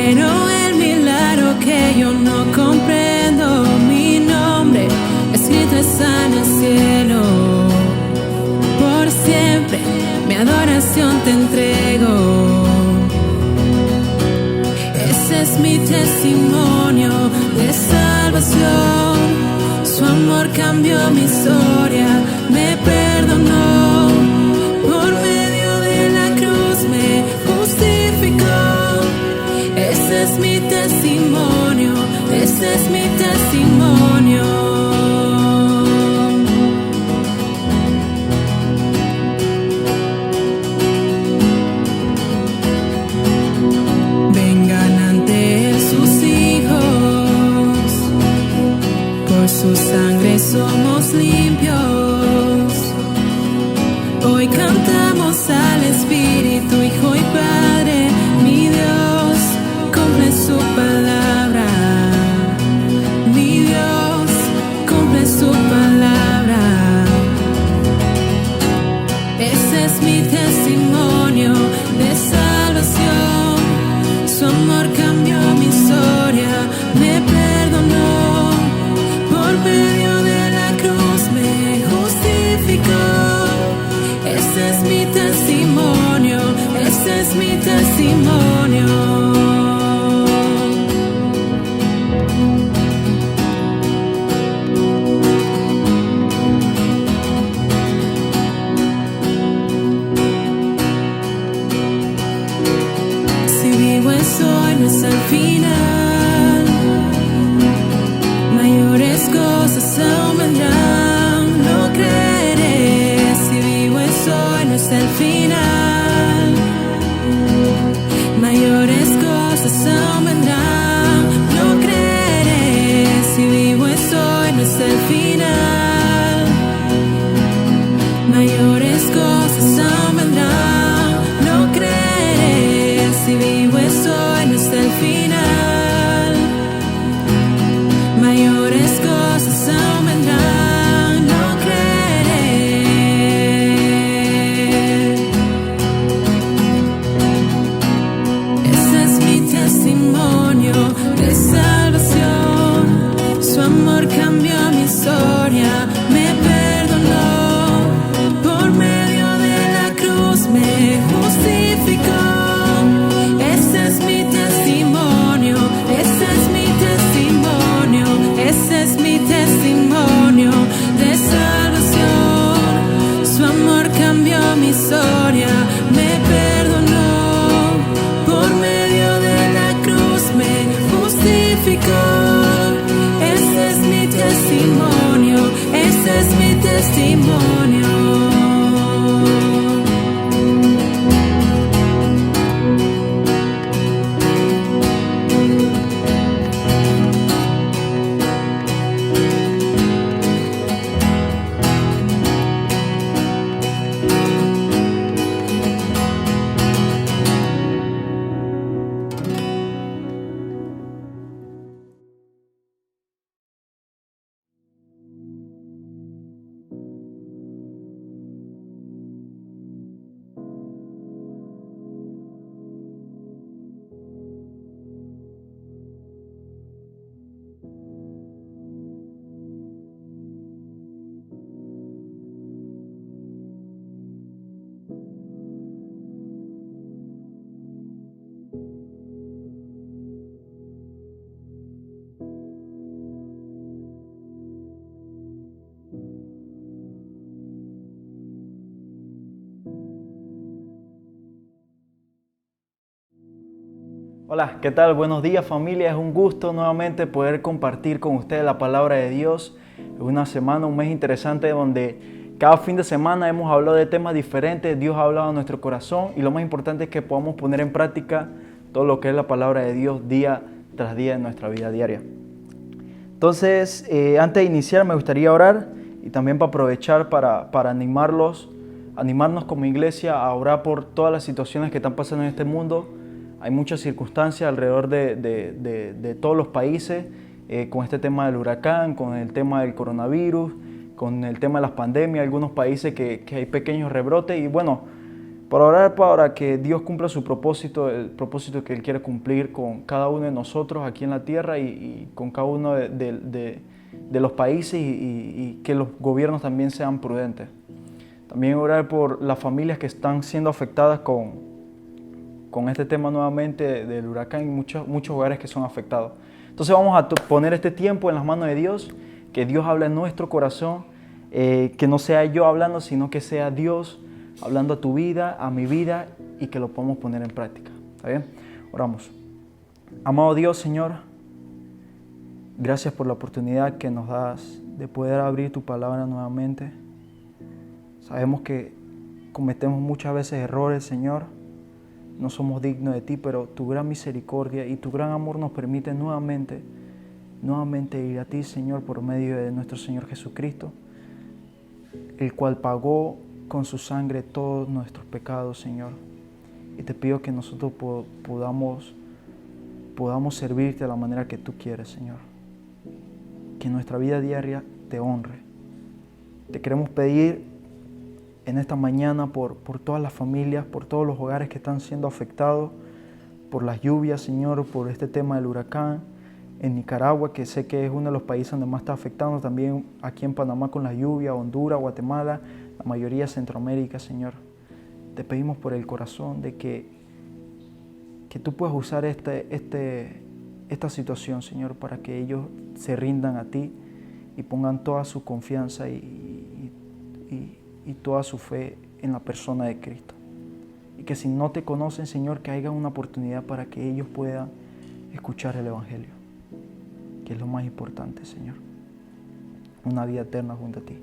pero el milagro que yo no comprendo, mi nombre escrito está en el cielo. Por siempre mi adoración te entrego. Ese es mi testimonio de salvación. Su amor cambió mi historia, me perdonó. Por medio de la cruz me justificó. Ese es mi testimonio, ese es mi testimonio. Su sangre somos limpios. Hoy cantamos al Espíritu, Hijo y Padre. Mi Dios cumple su palabra. Mi Dios cumple su palabra. Ese es mi testimonio de salvación. Su amor cambió mi historia, me perdonó. Por medio de la cruz me justificó. Ese es mi testimonio, ese es mi testimonio. Si vivo es hoy, no es al final. Mayores cosas aún vendrán, no creeré. Si vivo es hoy, no es el final. Mayores cosas aún vendrán, no creeré. Si vivo es hoy, no es el final. Mayores cosas aún vendrán, no creeré. Si vivo es hoy, no es el final. Mayores cosas aún vendrán, no creeré. Ese es mi testimonio de salvación. Su amor cambió mi historia, me perdonó. Por medio de la cruz me justificó. Ese es mi testimonio, ese es mi testimonio. Ese es mi testimonio de salvación. Su amor cambió mi historia, me perdonó. Por medio de la cruz me justificó. Ese es mi testimonio, ese es mi testimonio. Hola, ¿qué tal? Buenos días familia, es un gusto nuevamente poder compartir con ustedes la palabra de Dios. Es una semana, un mes interesante donde cada fin de semana hemos hablado de temas diferentes, Dios ha hablado a nuestro corazón y lo más importante es que podamos poner en práctica todo lo que es la palabra de Dios día tras día en nuestra vida diaria. Entonces, antes de iniciar me gustaría orar y también para aprovechar para animarnos como iglesia a orar por todas las situaciones que están pasando en este mundo. Hay muchas circunstancias alrededor de todos los países con este tema del huracán, con el tema del coronavirus, con el tema de las pandemias, algunos países que hay pequeños rebrotes y bueno, Para orar para que Dios cumpla su propósito, el propósito que Él quiere cumplir con cada uno de nosotros aquí en la tierra y con cada uno de los países y que los gobiernos también sean prudentes. También orar por las familias que están siendo afectadas con este tema nuevamente del huracán y muchos hogares que son afectados. Entonces vamos a poner este tiempo en las manos de Dios, que Dios hable en nuestro corazón, que no sea yo hablando, sino que sea Dios hablando a tu vida, a mi vida, y que lo podamos poner en práctica. ¿Está bien? Oramos. Amado Dios, Señor, gracias por la oportunidad que nos das de poder abrir tu palabra nuevamente. Sabemos que cometemos muchas veces errores, Señor. No somos dignos de ti, pero tu gran misericordia y tu gran amor nos permite nuevamente ir a ti, Señor, por medio de nuestro Señor Jesucristo, el cual pagó con su sangre todos nuestros pecados, Señor. Y te pido que nosotros podamos servirte de la manera que tú quieres, Señor. Que nuestra vida diaria te honre. Te queremos pedir en esta mañana por todas las familias, por todos los hogares que están siendo afectados por las lluvias, Señor, por este tema del huracán. En Nicaragua, que sé que es uno de los países donde más está afectando, también aquí en Panamá con las lluvias, Honduras, Guatemala, la mayoría de Centroamérica, Señor. Te pedimos por el corazón de que tú puedas usar esta situación, Señor, para que ellos se rindan a ti y pongan toda su confianza y toda su fe en la persona de Cristo. Y que si no te conocen, Señor, que haya una oportunidad para que ellos puedan escuchar el Evangelio, que es lo más importante, Señor. Una vida eterna junto a ti.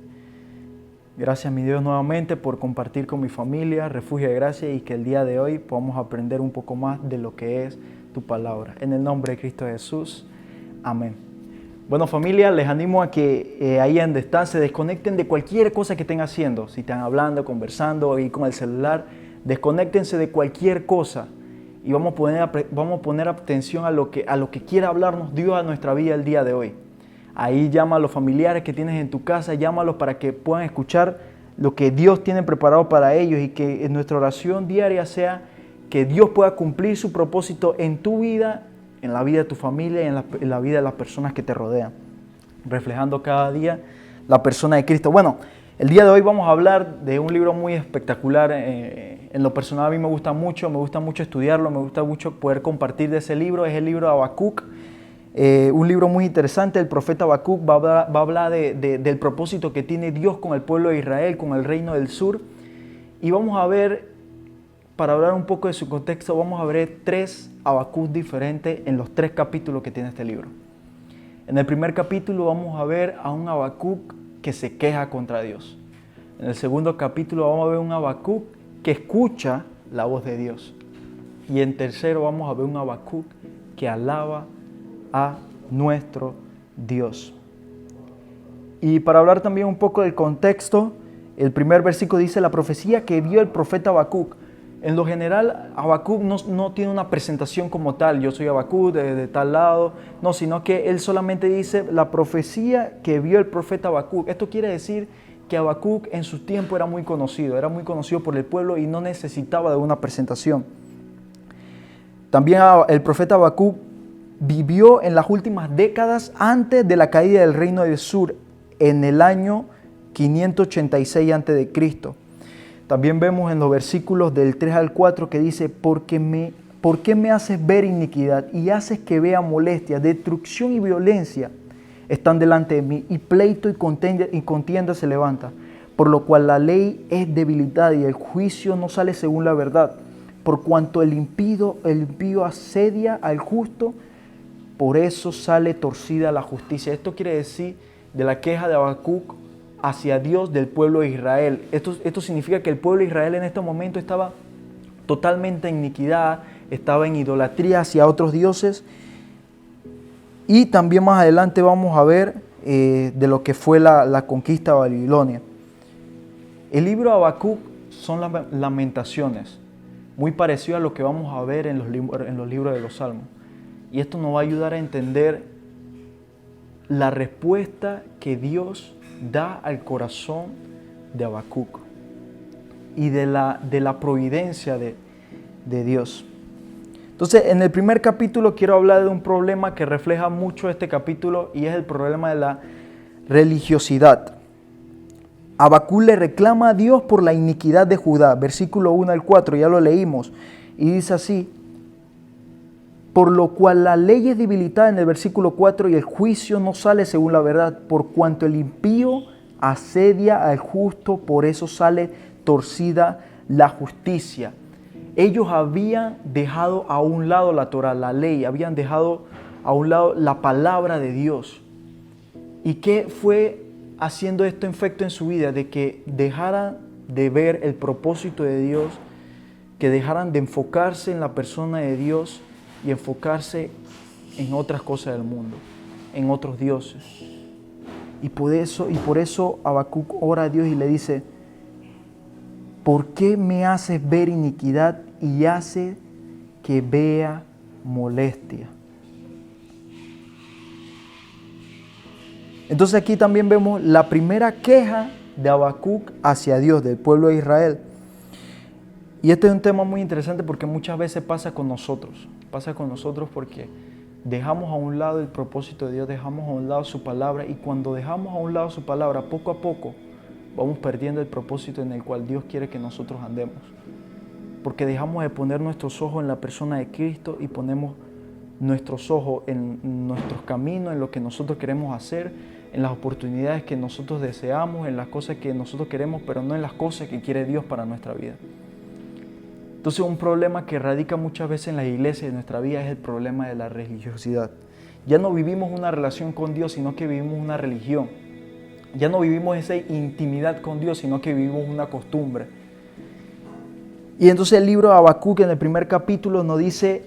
Gracias, mi Dios, nuevamente por compartir con mi familia, Refugio de Gracia, y que el día de hoy podamos aprender un poco más de lo que es tu palabra. En el nombre de Cristo Jesús. Amén. Bueno, familia, les animo a que ahí donde están se desconecten de cualquier cosa que estén haciendo. Si están hablando, conversando, ahí con el celular, desconéctense de cualquier cosa. Y vamos a poner atención a lo que quiera hablarnos Dios a nuestra vida el día de hoy. Ahí llama a los familiares que tienes en tu casa, llámalos para que puedan escuchar lo que Dios tiene preparado para ellos y que en nuestra oración diaria sea que Dios pueda cumplir su propósito en tu vida, en la vida de tu familia y en la vida de las personas que te rodean, reflejando cada día la persona de Cristo. Bueno, el día de hoy vamos a hablar de un libro muy espectacular. En lo personal a mí me gusta mucho estudiarlo, me gusta mucho poder compartir de ese libro. Es el libro de Habacuc, un libro muy interesante. El profeta Habacuc va a hablar del propósito que tiene Dios con el pueblo de Israel, con el reino del sur. Y vamos a ver, para hablar un poco de su contexto, vamos a ver 3 Habacuc diferentes en los 3 capítulos que tiene este libro. En el primer capítulo vamos a ver a un Habacuc que se queja contra Dios. En el segundo capítulo vamos a ver un Habacuc que escucha la voz de Dios. Y en tercero vamos a ver un Habacuc que alaba a nuestro Dios. Y para hablar también un poco del contexto, el primer versículo dice: la profecía que vio el profeta Habacuc. En lo general, Habacuc no tiene una presentación como tal. Yo soy Habacuc de tal lado. No, sino que él solamente dice la profecía que vio el profeta Habacuc. Esto quiere decir que Habacuc en su tiempo era muy conocido por el pueblo y no necesitaba de una presentación. También el profeta Habacuc vivió en las últimas décadas antes de la caída del reino del sur, en el año 586 a.C. También vemos en los versículos del 3 al 4 que dice: ¿Por qué me haces ver iniquidad y haces que vea molestia? Destrucción y violencia están delante de mí, y pleito y contienda se levanta. Por lo cual la ley es debilitada y el juicio no sale según la verdad. Por cuanto el impío asedia al justo, por eso sale torcida la justicia. Esto quiere decir de la queja de Habacuc hacia Dios del pueblo de Israel. Esto significa que el pueblo de Israel en este momento estaba totalmente en iniquidad, estaba en idolatría hacia otros dioses. Y también más adelante vamos a ver de lo que fue la conquista de Babilonia. El libro de Habacuc son las lamentaciones, muy parecido a lo que vamos a ver en los libros de los Salmos. Y esto nos va a ayudar a entender la respuesta que Dios da al corazón de Habacuc. y de la providencia de Dios. Entonces, en el primer capítulo quiero hablar de un problema que refleja mucho este capítulo y es el problema de la religiosidad. Habacuc le reclama a Dios por la iniquidad de Judá, versículo 1 al 4, ya lo leímos, y dice así: por lo cual la ley es debilitada en el versículo 4 y el juicio no sale según la verdad, por cuanto el impío asedia al justo, por eso sale torcida la justicia. Ellos habían dejado a un lado la Torah, la ley, habían dejado a un lado la palabra de Dios. ¿Y qué fue haciendo esto efecto en su vida? De que dejaran de ver el propósito de Dios, que dejaran de enfocarse en la persona de Dios y enfocarse en otras cosas del mundo, en otros dioses. Y por eso Habacuc ora a Dios y le dice: ¿por qué me haces ver iniquidad y hace que vea molestia? Entonces aquí también vemos la primera queja de Habacuc hacia Dios, del pueblo de Israel. Y este es un tema muy interesante porque muchas veces pasa con nosotros. Pasa con nosotros porque dejamos a un lado el propósito de Dios, dejamos a un lado su palabra, y cuando dejamos a un lado su palabra, poco a poco vamos perdiendo el propósito en el cual Dios quiere que nosotros andemos. Porque dejamos de poner nuestros ojos en la persona de Cristo y ponemos nuestros ojos en nuestros caminos, en lo que nosotros queremos hacer, en las oportunidades que nosotros deseamos, en las cosas que nosotros queremos, pero no en las cosas que quiere Dios para nuestra vida. Entonces, un problema que radica muchas veces en las iglesias de nuestra vida es el problema de la religiosidad. Ya no vivimos una relación con Dios, sino que vivimos una religión. Ya no vivimos esa intimidad con Dios, sino que vivimos una costumbre. Y entonces el libro de Habacuc, en el primer capítulo, nos dice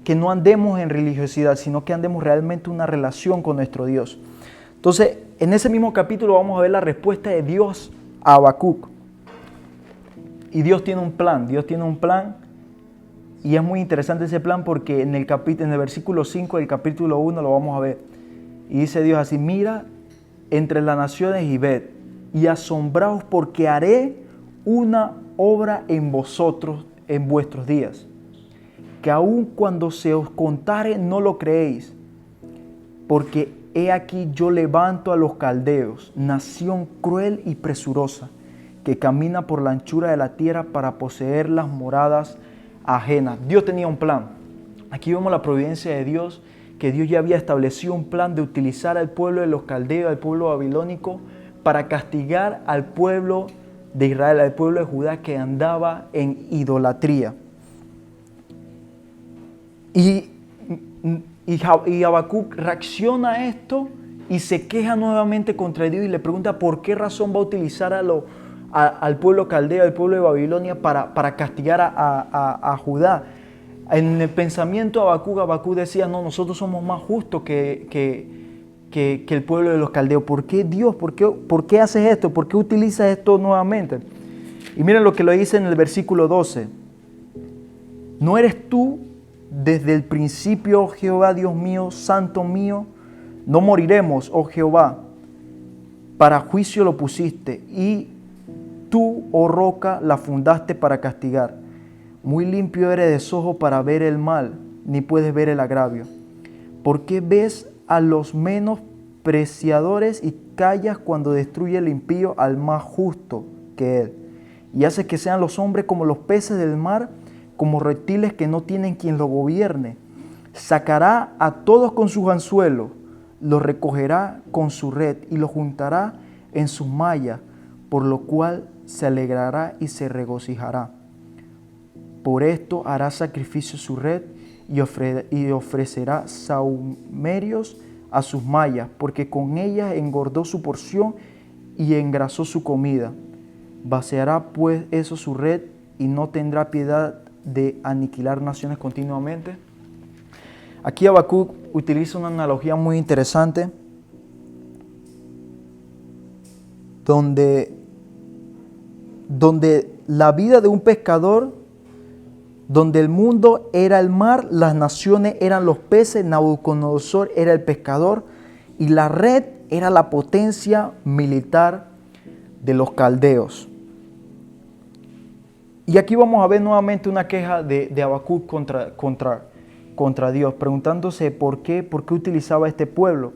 que no andemos en religiosidad, sino que andemos realmente una relación con nuestro Dios. Entonces, en ese mismo capítulo vamos a ver la respuesta de Dios a Habacuc. Y Dios tiene un plan, y es muy interesante ese plan porque en el versículo 5 del capítulo 1 lo vamos a ver. Y dice Dios así: mira entre las naciones y ved, y asombraos porque haré una obra en vosotros en vuestros días, que aun cuando se os contare no lo creéis, porque he aquí yo levanto a los caldeos, nación cruel y presurosa, que camina por la anchura de la tierra para poseer las moradas ajenas. Dios tenía un plan. Aquí vemos la providencia de Dios, que Dios ya había establecido un plan de utilizar al pueblo de los caldeos, al pueblo babilónico, para castigar al pueblo de Israel, al pueblo de Judá que andaba en idolatría. Y Habacuc reacciona a esto y se queja nuevamente contra Dios y le pregunta por qué razón va a utilizar al pueblo caldeo, al pueblo de Babilonia para castigar a Judá. En el pensamiento de Habacuc decía: no, nosotros somos más justos que el pueblo de los caldeos. ¿Por qué Dios? ¿Por qué haces esto? ¿Por qué utilizas esto nuevamente? Y miren lo que lo dice en el versículo 12. ¿No eres tú desde el principio, oh Jehová, Dios mío, santo mío? No moriremos, oh Jehová, para juicio lo pusiste, y tú, oh roca, la fundaste para castigar. Muy limpio eres de ojos para ver el mal, ni puedes ver el agravio. ¿Por qué ves a los menospreciadores y callas cuando destruye el impío al más justo que él? Y haces que sean los hombres como los peces del mar, como reptiles que no tienen quien los gobierne. Sacará a todos con sus anzuelos, los recogerá con su red y los juntará en sus mallas, por lo cual se alegrará y se regocijará. Por esto hará sacrificio su red y ofrecerá sahumerios a sus mallas, porque con ellas engordó su porción y engrasó su comida. Vaciará pues eso su red y no tendrá piedad de aniquilar naciones continuamente. Aquí Habacuc utiliza una analogía muy interesante donde la vida de un pescador, donde el mundo era el mar, las naciones eran los peces, Nabucodonosor era el pescador y la red era la potencia militar de los caldeos. Y aquí vamos a ver nuevamente una queja de Habacuc contra Dios, preguntándose por qué utilizaba este pueblo.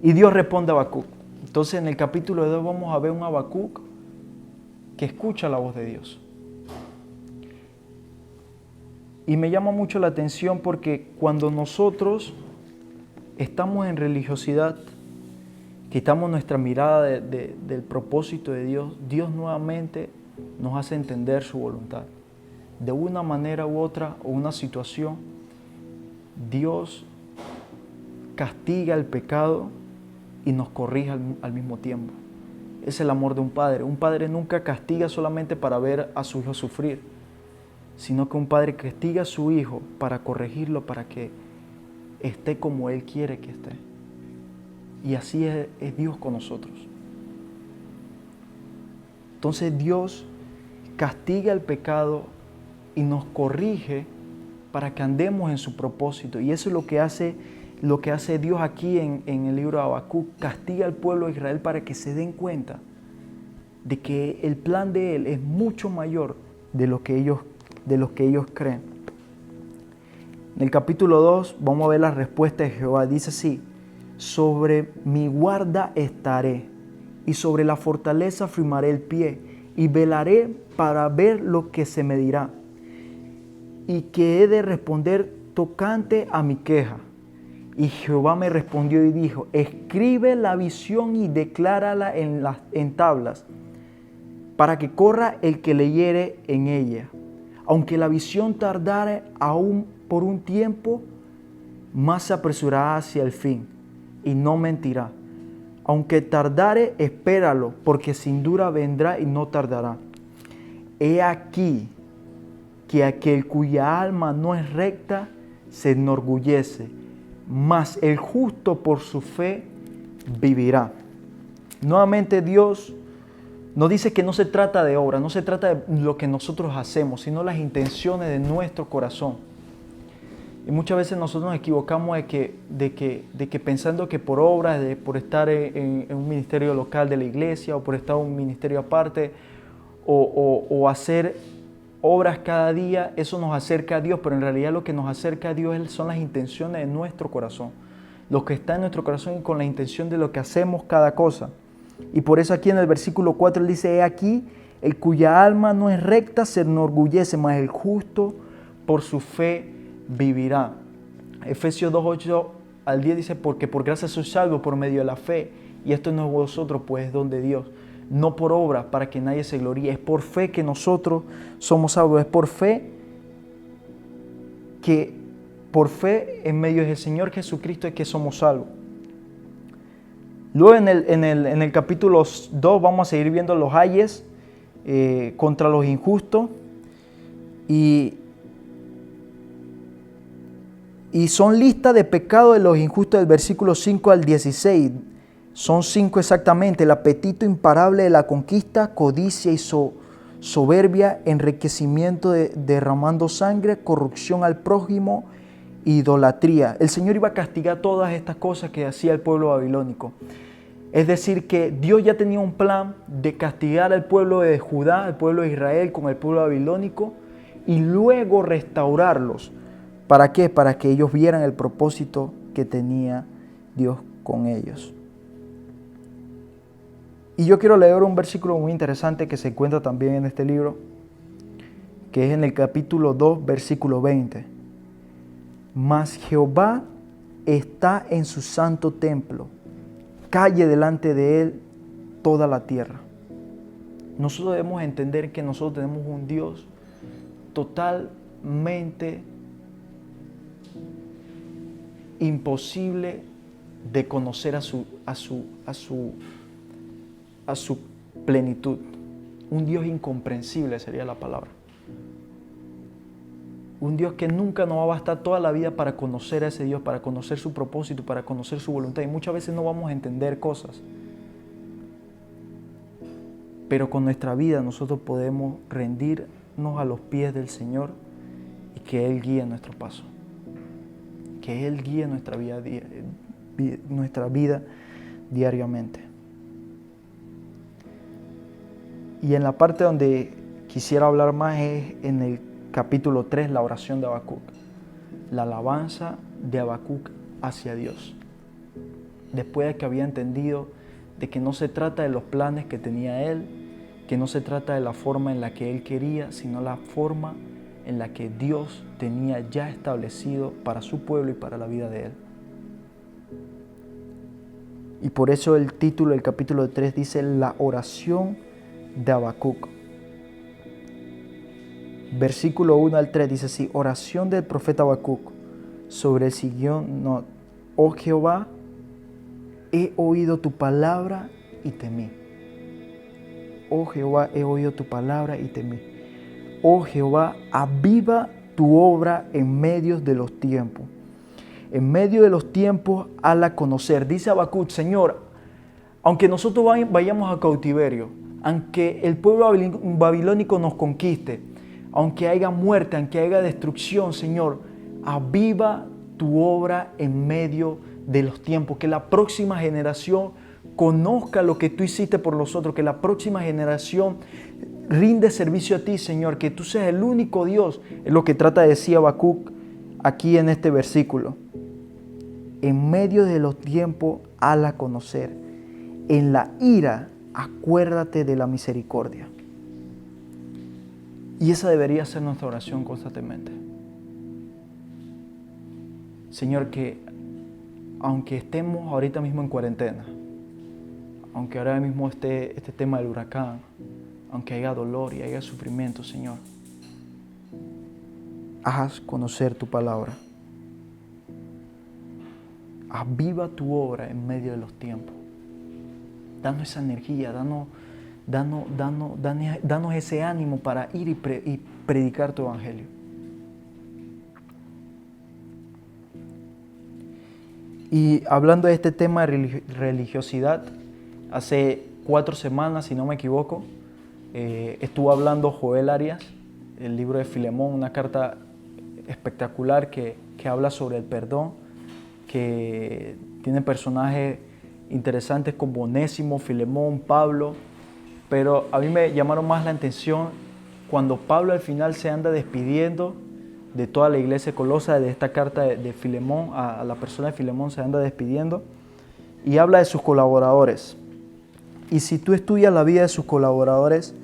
Y Dios responde a Habacuc. Entonces en el capítulo 2 vamos a ver un Habacuc que escucha la voz de Dios. Y me llama mucho la atención porque cuando nosotros estamos en religiosidad, quitamos nuestra mirada del propósito de Dios, Dios nuevamente nos hace entender su voluntad. De una manera u otra, o una situación, Dios castiga el pecado y nos corrige al mismo tiempo. Es el amor de un padre. Un padre nunca castiga solamente para ver a su hijo sufrir, sino que un padre castiga a su hijo para corregirlo, para que esté como Él quiere que esté. Y así es Dios con nosotros. Entonces Dios castiga el pecado y nos corrige para que andemos en su propósito. Y eso es lo que hace Dios aquí en el libro de Habacuc. Castiga al pueblo de Israel para que se den cuenta de que el plan de Él es mucho mayor de lo que ellos creen. En el capítulo 2 vamos a ver la respuesta de Jehová. Dice así: sobre mi guarda estaré, y sobre la fortaleza afirmaré el pie, y velaré para ver lo que se me dirá, y que he de responder tocante a mi queja. Y Jehová me respondió y dijo: escribe la visión y declárala en tablas, para que corra el que leyere en ella. Aunque la visión tardare aún por un tiempo, más se apresurará hacia el fin, y no mentirá. Aunque tardare, espéralo, porque sin duda vendrá y no tardará. He aquí que aquel cuya alma no es recta se enorgullece, mas el justo por su fe vivirá. Nuevamente Dios nos dice que no se trata de obra, no se trata de lo que nosotros hacemos, sino las intenciones de nuestro corazón. Y muchas veces nosotros nos equivocamos de que pensando que por obras, por estar en un ministerio local de la iglesia, o por estar en un ministerio aparte, o hacer obras cada día, eso nos acerca a Dios, pero en realidad lo que nos acerca a Dios son las intenciones de nuestro corazón. Lo que está en nuestro corazón y con la intención de lo que hacemos cada cosa. Y por eso aquí en el versículo 4 él dice: he aquí, el cuya alma no es recta se enorgullece, mas el justo por su fe vivirá. Efesios 2:8 al 10 dice: porque por gracia sois salvos por medio de la fe, y esto no es vosotros, pues es don de Dios, no por obra para que nadie se gloríe. Es por fe que nosotros somos salvos, es por fe en medio del Señor Jesucristo es que somos salvos. Luego en el capítulo 2 vamos a seguir viendo los ayes contra los injustos, y son listas de pecados de los injustos del versículo 5 al 16. Son 5 exactamente: el apetito imparable de la conquista, codicia y soberbia, enriquecimiento derramando sangre, corrupción al prójimo, idolatría. El Señor iba a castigar todas estas cosas que hacía el pueblo babilónico. Es decir, que Dios ya tenía un plan de castigar al pueblo de Judá, al pueblo de Israel con el pueblo babilónico, y luego restaurarlos. ¿Para qué? Para que ellos vieran el propósito que tenía Dios con ellos. Y yo quiero leer un versículo muy interesante que se encuentra también en este libro, que es en el capítulo 2, versículo 20. Mas Jehová está en su santo templo, calle delante de él toda la tierra. Nosotros debemos entender que nosotros tenemos un Dios totalmente imposible de conocer a su plenitud. Un Dios incomprensible sería la palabra. Un Dios que nunca nos va a bastar toda la vida para conocer a ese Dios, para conocer su propósito, para conocer su voluntad. Y muchas veces no vamos a entender cosas. Pero con nuestra vida nosotros podemos rendirnos a los pies del Señor y que Él guíe nuestro paso. Que Él guíe nuestra vida diariamente. Y en la parte donde quisiera hablar más es en el capítulo 3, la oración de Habacuc. La alabanza de Habacuc hacia Dios. Después de que había entendido de que no se trata de los planes que tenía él, que no se trata de la forma en la que él quería, sino la forma en la que Dios tenía ya establecido para su pueblo y para la vida de él. Y por eso el título del capítulo 3 dice la oración de Habacuc. Versículo 1 al 3 dice así: oración del profeta Habacuc sobre el Sión. Oh Jehová, he oído tu palabra y temí. Oh Jehová, he oído tu palabra y temí. Oh Jehová, aviva tu obra en medio de los tiempos. En medio de los tiempos, hazla conocer. Dice Habacuc: Señor, aunque nosotros vayamos a cautiverio, aunque el pueblo babilónico nos conquiste, aunque haya muerte, aunque haya destrucción, Señor, aviva tu obra en medio de los tiempos. Que la próxima generación conozca lo que tú hiciste por nosotros, que la próxima generación rinde servicio a ti, Señor, que tú seas el único Dios. Es lo que trata de decir Habacuc aquí en este versículo. En medio de los tiempos, hazla conocer. En la ira, acuérdate de la misericordia. Y esa debería ser nuestra oración constantemente. Señor, que aunque estemos ahorita mismo en cuarentena, aunque ahora mismo esté este tema del huracán, aunque haya dolor y haya sufrimiento, Señor, haz conocer tu palabra. Aviva tu obra en medio de los tiempos. Danos esa energía, danos ese ánimo para ir y predicar tu evangelio. Y hablando de este tema de religiosidad, hace 4 semanas, si no me equivoco, estuvo hablando Joel Arias, el libro de Filemón, una carta espectacular que habla sobre el perdón, que tiene personajes interesantes como Onésimo, Filemón, Pablo, pero a mí me llamaron más la atención cuando Pablo al final se anda despidiendo de toda la iglesia de Colosa, de esta carta de Filemón, a la persona de Filemón se anda despidiendo y habla de sus colaboradores. Y si tú estudias la vida de sus colaboradores,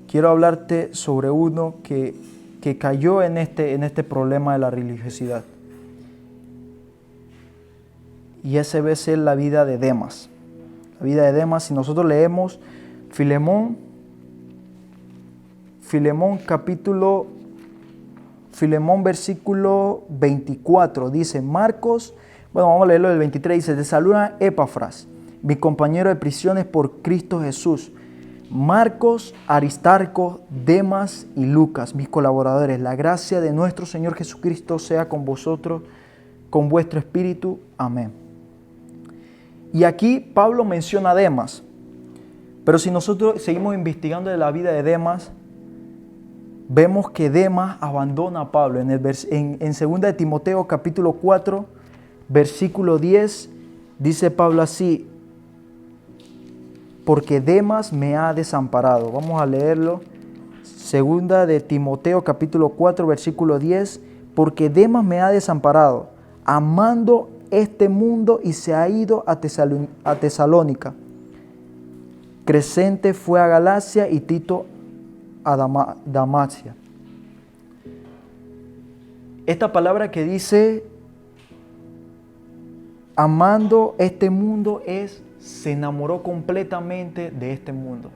quiero hablarte sobre uno que cayó en este problema de la religiosidad. Y ese debe ser la vida de Demas. La vida de Demas, si nosotros leemos Filemón versículo 24, dice Marcos, vamos a leerlo del 23, dice: te saluda Epafras, mi compañero de prisiones por Cristo Jesús, Marcos, Aristarco, Demas y Lucas, mis colaboradores. La gracia de nuestro Señor Jesucristo sea con vosotros, con vuestro espíritu. Amén. Y aquí Pablo menciona a Demas, pero si nosotros seguimos investigando de la vida de Demas, vemos que Demas abandona a Pablo. En 2 de Timoteo capítulo 4, versículo 10, dice Pablo así: porque Demas me ha desamparado. Vamos a leerlo. 2 de Timoteo capítulo 4, versículo 10, porque Demas me ha desamparado, amando este mundo, y se ha ido a Tesalónica. Crescente fue a Galacia y Tito a Dalmacia. Esta palabra que dice amando este mundo se enamoró completamente de este mundo.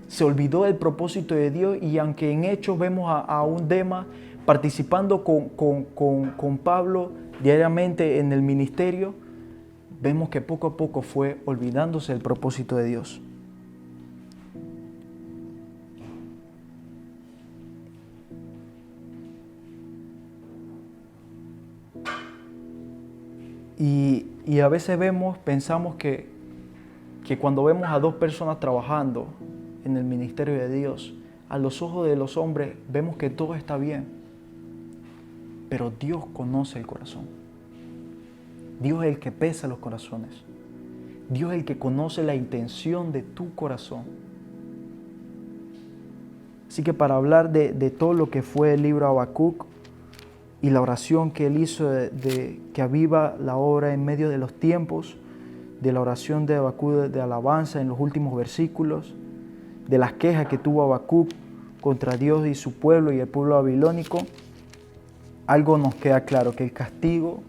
Se olvidó del propósito de Dios, y aunque en Hechos vemos a un Demas participando con Pablo diariamente en el ministerio, vemos que poco a poco fue olvidándose del propósito de Dios. Y a veces pensamos que cuando vemos a 2 personas trabajando en el ministerio de Dios, a los ojos de los hombres vemos que todo está bien. Pero Dios conoce el corazón. Dios es el que pesa los corazones. Dios es el que conoce la intención de tu corazón. Así que para hablar de todo lo que fue el libro Habacuc y la oración que él hizo de que aviva la obra en medio de los tiempos, de la oración de Habacuc de alabanza en los últimos versículos, de las quejas que tuvo Habacuc contra Dios y su pueblo y el pueblo babilónico, algo nos queda claro, que el castigo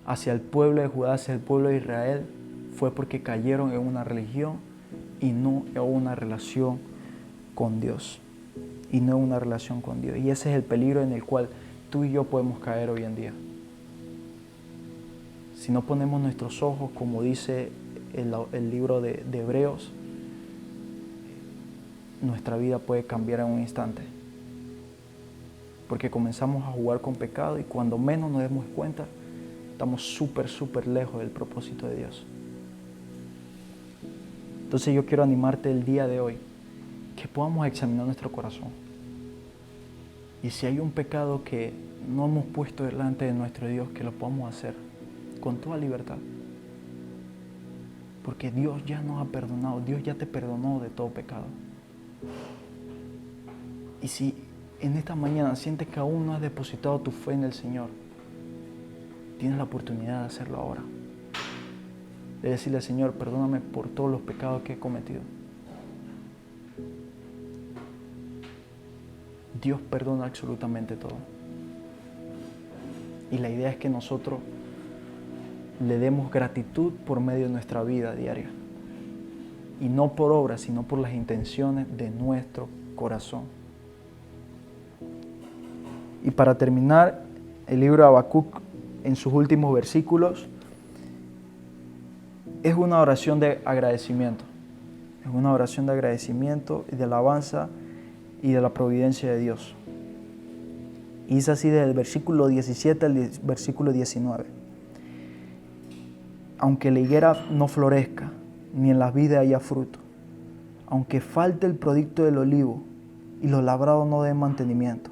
hacia el pueblo de Judá, hacia el pueblo de Israel, fue porque cayeron en una religión y no en una relación con Dios. Y no en una relación con Dios. Y ese es el peligro en el cual tú y yo podemos caer hoy en día. Si no ponemos nuestros ojos, como dice el libro de Hebreos, nuestra vida puede cambiar en un instante. Porque comenzamos a jugar con pecado y cuando menos nos demos cuenta, estamos súper lejos del propósito de Dios. Entonces yo quiero animarte el día de hoy, que podamos examinar nuestro corazón. Y si hay un pecado que no hemos puesto delante de nuestro Dios, que lo podamos hacer con toda libertad. Porque Dios ya nos ha perdonado, Dios ya te perdonó de todo pecado. Y si en esta mañana sientes que aún no has depositado tu fe en el Señor, tienes la oportunidad de hacerlo ahora. De decirle al Señor, perdóname por todos los pecados que he cometido. Dios perdona absolutamente todo. Y la idea es que nosotros le demos gratitud por medio de nuestra vida diaria. Y no por obras, sino por las intenciones de nuestro corazón. Y para terminar, el libro de Habacuc, en sus últimos versículos, es una oración de agradecimiento. Es una oración de agradecimiento y de alabanza y de la providencia de Dios. Y es así desde el versículo 17 al versículo 19. Aunque la higuera no florezca, ni en las vides haya fruto, aunque falte el producto del olivo y los labrados no den mantenimiento,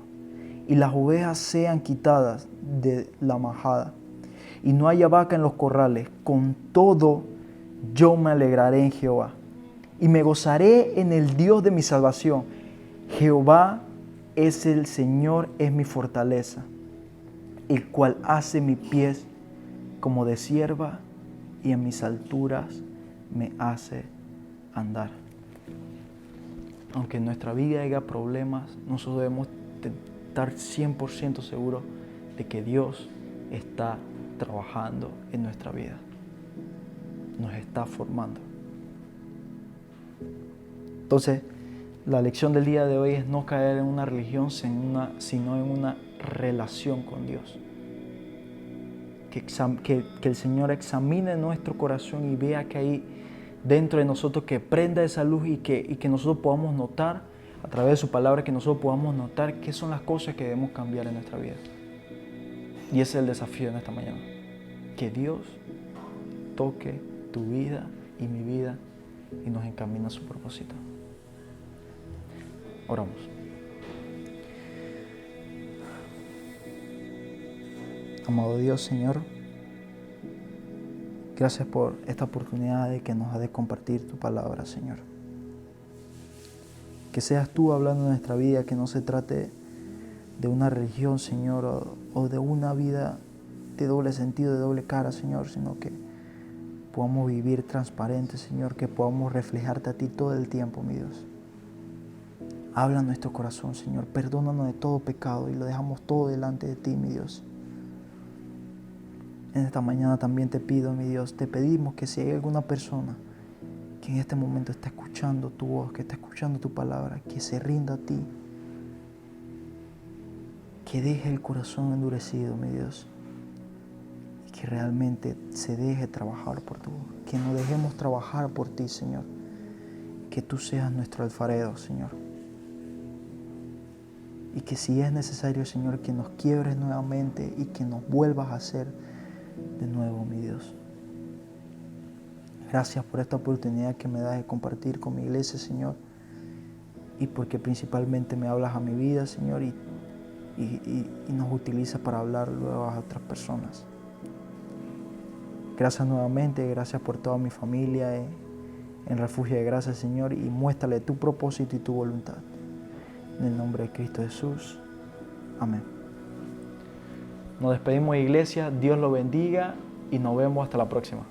y las ovejas sean quitadas de la majada, y no haya vaca en los corrales, con todo yo me alegraré en Jehová, y me gozaré en el Dios de mi salvación. Jehová es el Señor, es mi fortaleza, el cual hace mis pies como de cierva, y en mis alturas me hace andar. Aunque en nuestra vida haya problemas, nosotros debemos estar 100% seguros de que Dios está trabajando en nuestra vida. Nos está formando. Entonces, la lección del día de hoy es no caer en una religión, sino en una relación con Dios. Que el Señor examine nuestro corazón y vea que hay dentro de nosotros, que prenda esa luz y que nosotros podamos notar, a través de su palabra, que nosotros podamos notar qué son las cosas que debemos cambiar en nuestra vida. Y ese es el desafío en esta mañana. Que Dios toque tu vida y mi vida y nos encamine a su propósito. Oramos. Amado Dios, Señor, gracias por esta oportunidad de que nos ha de compartir tu palabra, Señor. Que seas tú hablando en nuestra vida, que no se trate de una religión, Señor, o de una vida de doble sentido, de doble cara, Señor, sino que podamos vivir transparentes, Señor, que podamos reflejarte a ti todo el tiempo, mi Dios. Habla en nuestro corazón, Señor, perdónanos de todo pecado y lo dejamos todo delante de ti, mi Dios. En esta mañana también te pido, mi Dios, te pedimos que si hay alguna persona que en este momento está escuchando tu voz, que está escuchando tu palabra, que se rinda a ti, que deje el corazón endurecido, mi Dios, y que realmente se deje trabajar por tu voz, que nos dejemos trabajar por ti, Señor, que tú seas nuestro alfarero, Señor, y que si es necesario, Señor, que nos quiebres nuevamente y que nos vuelvas a hacer de nuevo, mi Dios. Gracias por esta oportunidad que me das de compartir con mi iglesia, Señor, y porque principalmente me hablas a mi vida, Señor, y nos utilizas para hablar luego a otras personas. Gracias nuevamente, gracias por toda mi familia en Refugio de Gracia, Señor, y muéstrale tu propósito y tu voluntad. En el nombre de Cristo Jesús. Amén. Nos despedimos, iglesia. Dios lo bendiga y nos vemos hasta la próxima.